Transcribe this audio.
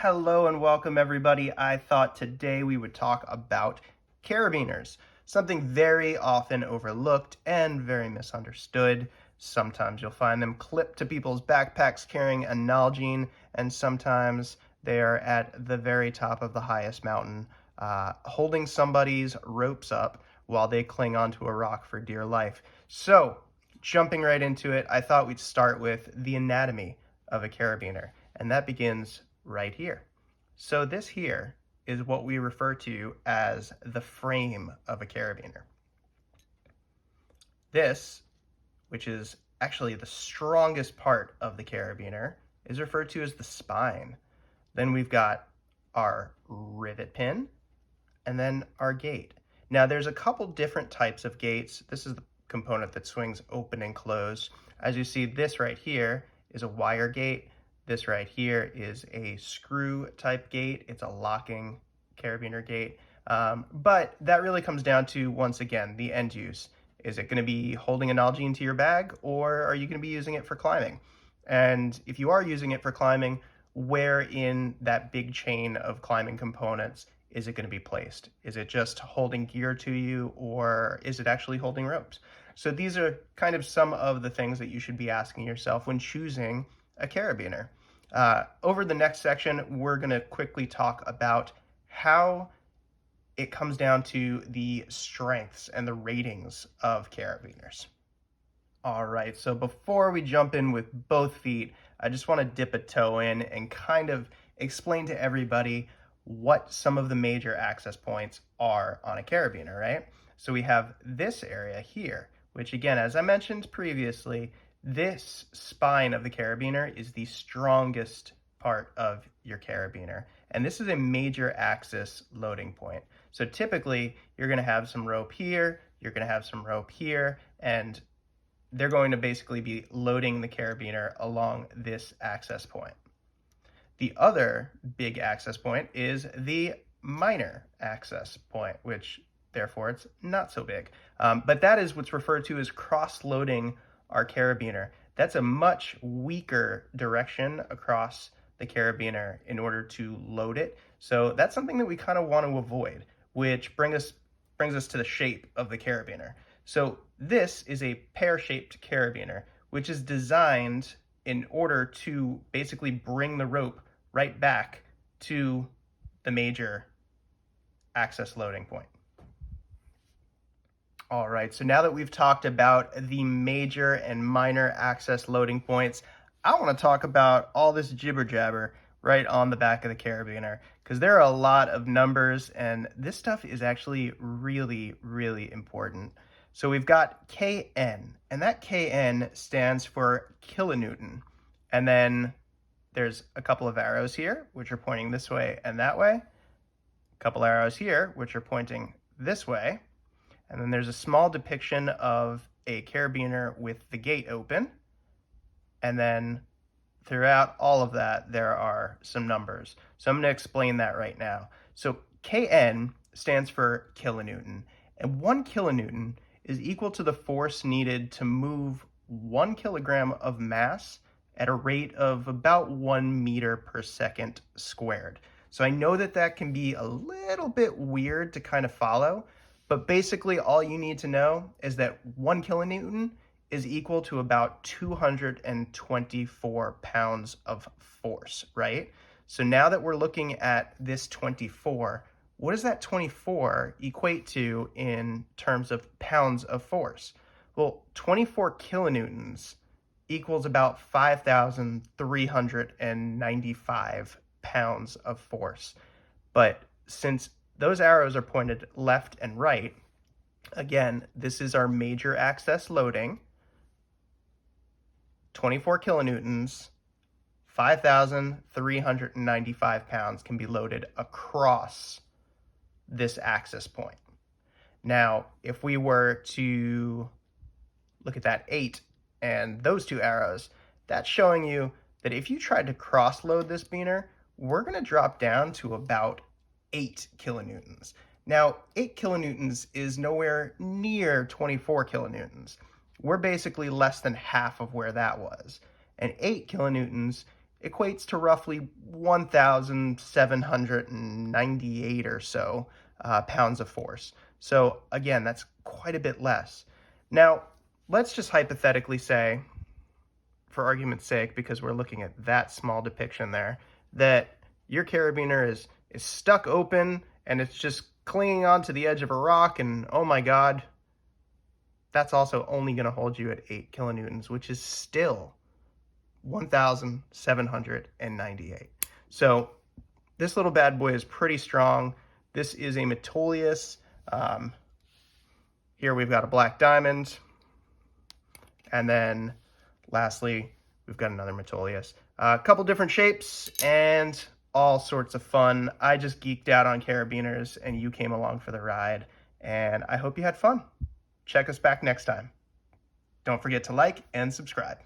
Hello and welcome everybody. I thought today we would talk about carabiners, something very often overlooked and very misunderstood. Sometimes you'll find them clipped to people's backpacks carrying a Nalgene, and sometimes they are at the very top of the highest mountain, holding somebody's ropes up while they cling onto a rock for dear life. So, jumping right into it, I thought we'd start with the anatomy of a carabiner, and that begins right here. So this here is what we refer to as the frame of a carabiner. This, which is actually the strongest part of the carabiner, is referred to as the spine. Then we've got our rivet pin and then our gate. Now there's a couple different types of gates. This is the component that swings open and closed. As you see, this right here is a wire gate. This right here is a screw type gate. It's a locking carabiner gate. But that really comes down to, once again, the end use. Is it going to be holding a Nalgene to your bag, or are you going to be using it for climbing? And if you are using it for climbing, where in that big chain of climbing components is it going to be placed? Is it just holding gear to you, or is it actually holding ropes? So these are kind of some of the things that you should be asking yourself when choosing a carabiner. Over the next section, we're going to quickly talk about how it comes down to the strengths and the ratings of carabiners. All right, so before we jump in with both feet, I just want to dip a toe in and kind of explain to everybody what some of the major access points are on a carabiner, right? So we have this area here, which again, as I mentioned previously, this spine of the carabiner is the strongest part of your carabiner. And this is a major axis loading point. So typically you're going to have some rope here, you're going to have some rope here, and they're going to basically be loading the carabiner along this access point. The other big access point is the minor access point, which therefore it's not so big. But that is what's referred to as cross-loading our carabiner. That's a much weaker direction across the carabiner in order to load it. So that's something that we kind of want to avoid, which brings us to the shape of the carabiner. So this is a pear-shaped carabiner, which is designed in order to basically bring the rope right back to the major access loading point. All right, so now that we've talked about the major and minor access loading points, I want to talk about all this jibber jabber right on the back of the carabiner, because there are a lot of numbers and this stuff is actually really, really important. So we've got KN, and that KN stands for kilonewton. And then there's a couple of arrows here, which are pointing this way and that way. A couple arrows here, which are pointing this way. And then there's a small depiction of a carabiner with the gate open. And then throughout all of that, there are some numbers. So I'm going to explain that right now. So KN stands for kilonewton. And 1 kilonewton is equal to the force needed to move 1 kilogram of mass at a rate of about 1 meter per second squared. So I know that that can be a little bit weird to kind of follow, but basically all you need to know is that 1 kilonewton is equal to about 224 pounds of force, right? So now that we're looking at this 24, what does that 24 equate to in terms of pounds of force? Well, 24 kilonewtons equals about 5,395 pounds of force. But since those arrows are pointed left and right, again, this is our major access loading. 24 kilonewtons, 5,395 pounds can be loaded across this access point. Now, if we were to look at that 8 and those 2 arrows, that's showing you that if you tried to cross-load this beaner, we're going to drop down to about 8 kilonewtons. Now, 8 kilonewtons is nowhere near 24 kilonewtons. We're basically less than half of where that was. And 8 kilonewtons equates to roughly 1,798 or so pounds of force. So again, that's quite a bit less. Now, let's just hypothetically say, for argument's sake, because we're looking at that small depiction there, that your carabiner is stuck open and it's just clinging onto the edge of a rock, and oh my God, that's also only going to hold you at 8 kilonewtons, which is still 1,798. So this little bad boy is pretty strong. This is a Metolius. Here we've got a black diamond. And then lastly, we've got another Metolius. A couple different shapes and all sorts of fun. I just geeked out on carabiners and you came along for the ride. And I hope you had fun. Check us back next time. Don't forget to like and subscribe.